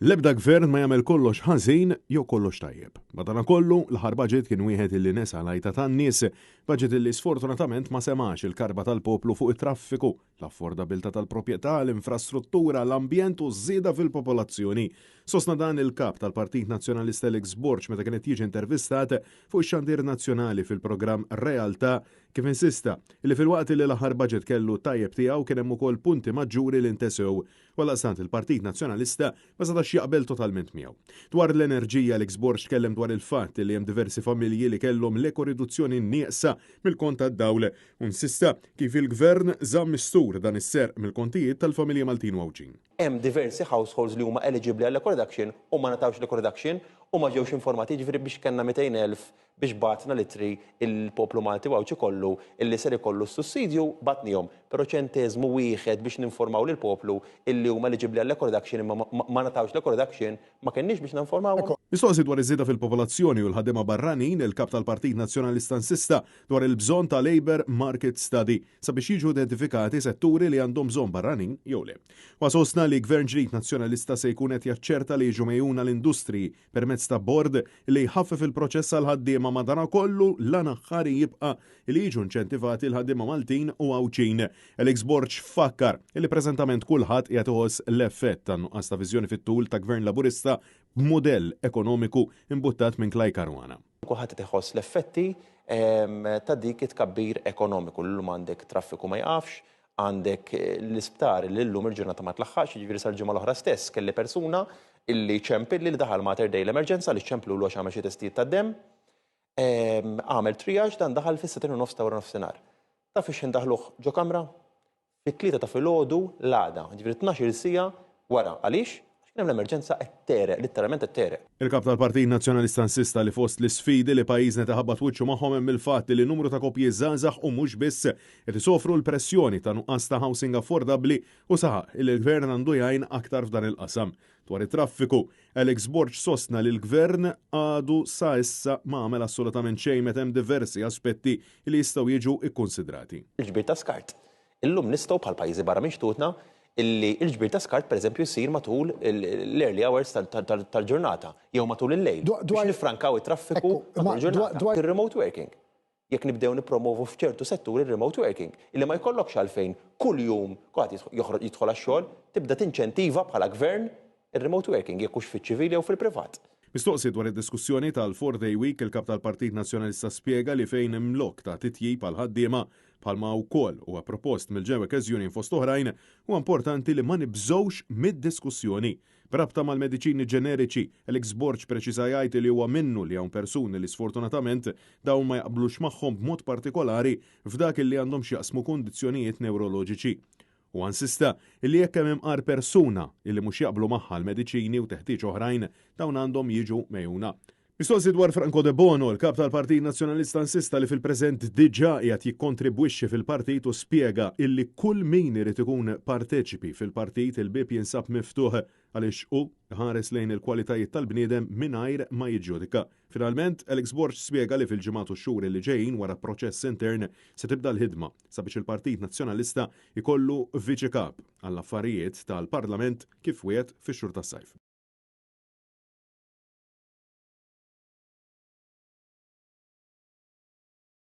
L-ebda gvern ma jagħmel kollox ħażin jew kollox tajjeb. Madankollu l-aħħar budget kien wieħed illi nesa lajta tan-nies, budget illi sfortunatament ma semax il-karba tal-poplu fuq it-traffiku, l-affordabilta tal-proprjetà, l-infrastruttura, l-ambjent u żieda fil-popolazzjoni. Sostna dan il-kap tal-Partit Nazzjonalista Alex Borch meta kienet jiġi intervistat fuq ix-xandir nazzjonali fil-programm Realtà kif insista li fil-waqt li l-aħħar budget kellu tajjeb tiegħu kien hemm ukoll punti maġġuri li ntesew wala sant il-Partit Nazzjonalista ma setax jaqbel totalment miegħu. Dwar l-enerġija Alex Borch tkellem dwar il-fatt li hemm diversi familji li kellhom l-ekoriduzzjoni nieqsa mill-kont tad-dawl u insista kif il-gvern żamm mistur dan is-serq mill-kontijiet tal-familja Maltin Wawġin. Hemm diversi households li huma eligibbli għall reduction u ma natawx reduction u ma ġewx informati ġifieri biex kellna 200,000 biex batna litri il-poplu Malti Wawġi kollu illi ser ikollu s-sussidju batnihom. Però ċenteżmu wieħed biex ninformaw lil poplu illi huma eligibbli għall reduction imma ma natawx reduction ma kenniex biex ninformawhom. Mistoqsi dwar iż-żieda fil-popolazzjoni u l-ħaddiema barranin, il-kap tal-Partit Nazzjonalista insista dwar il-bżonn ta' Labour Market Study sabiex jiġu identifikati setturi li għandhom bżonn barranin jew le. Wasosna li gvern ġdid nazzjonalista se jkun qed jaċċerta li jiġu mejjuna l-industriji permezz ta' bord li jħaffef il-proċess għal ħaddiema madankollu l-għan aħħari jibqa' li jiġu inċentivati l-ħaddiema Maltin u Wawġin. Alex Borch fakkar li preżentament kulħadd qiegħed iħoss l-effett ta' nuqqas ta' viżjoni fit-tul ta' gvern laburista b'mudell ekonomiku imbuttat minn Klaj Karwana. Kulħadd qed iħoss l-effetti ta' dik it-tkabbir ekonomiku llum għandek traffiku ma jqafx, għandek l-isptar li llum il-ġurnata ma tlaħħax, jiġifieri sal-ġimgħa l-oħra stess kelli persuna illi ċempil li daħal Mater Dei l-emerġenza li ċemplu għax għamel xi testijiet tad-demm, għamel triage dan daħal fis-6:30 ta' wara nofsinhar. Taf ix indaħluh ġo kamra? Fit-3 ta' filgħodu l-għada, ġifieri 12 siegħa wara. Għaliex? Hemm l-emerġenza qed tereq, litteralment qed tereq. Il-kap tal-Partit Nazzjonalista insista li fost l-isfidi li pajjiżna taħabbat wiċċu magħhom hemm il-fatt li numru ta' koppji żgħażagħ u mhux biss qed isofru l-pressjoni ta' nuqqas ta' housing affordabbli u saħaq li l-gvern għandu jgħin aktar f'dan il-qasam. Dwar it-traffiku, Alex Borch sostna li l-gvern għadu sa issa ma għamel assolutament xejn meta hemm diversi aspetti li jistgħu jiġu ikkonsidrati. Il-ġbir ta' skart. Illum nistgħu bħal pajjiżi barra minn xtutna illi il-ġbir ta' skart pereżempju jsir matul l-early hours tal-ġurnata jew matul il-lejl biex nifrankaw it-traffiku matul il-ġurnata. Ir-remote working. Jekk nibdew nippromovu f'ċertu setturi remote working illi ma jkollokx għalfejn kuljum kulħadd jidħol għax-xogħol tibda tinċentiva bħala gvern ir-remote working jekk hux fiċ-ċivili jew fil-privat. Mistoqsi dwar id-diskussjoni tal-4-Day Week il-kap tal-Partit Nazzjonalista spjega li fejn hemm lok ta' titjib għal ħaddiema bħalma wkoll huwa propost mill-ġewwa okkażjoni fost oħrajn huwa importanti li ma nibżgħux mid-diskussjoni. B'rabta mal-mediċini ġeneriċi, Alex Borch preċiża jgħid li huwa minnu li hawn persuni li sfortunatament dawn ma jaqblux magħhom b'mod partikolari f'dak li għandhom x'jaqsmu kundizzjonijiet newroloġiċi. U insista li jekk hemm imqar persuna illi mhux jaqblu magħha l-mediċini u teħtieġ oħrajn dawn għandhom jiġu mejjuna. Mistoqsi dwar Franco De Bono, il-kap tal-Partit Nazzjonalista insista li fil-preżent diġà qiegħed jikkontribwixxi fil-partit u spjega illi kull min irid ikun parteċipi fil-partit il-bib jinsab miftuħ għaliex hu ħares lejn il-kwalitajiet tal-bniedem mingħajr ma jiġġudika. Finalment, Alex Borch spjega li fil-ġimgħat u x-xhur li ġejjin wara proċess intern se tibda l-ħidma sabiex il-Partit Nazzjonalista ikollu viċi kap għall-affarijiet tal-Parlament kif wieħed fix-xhur tas-sajf.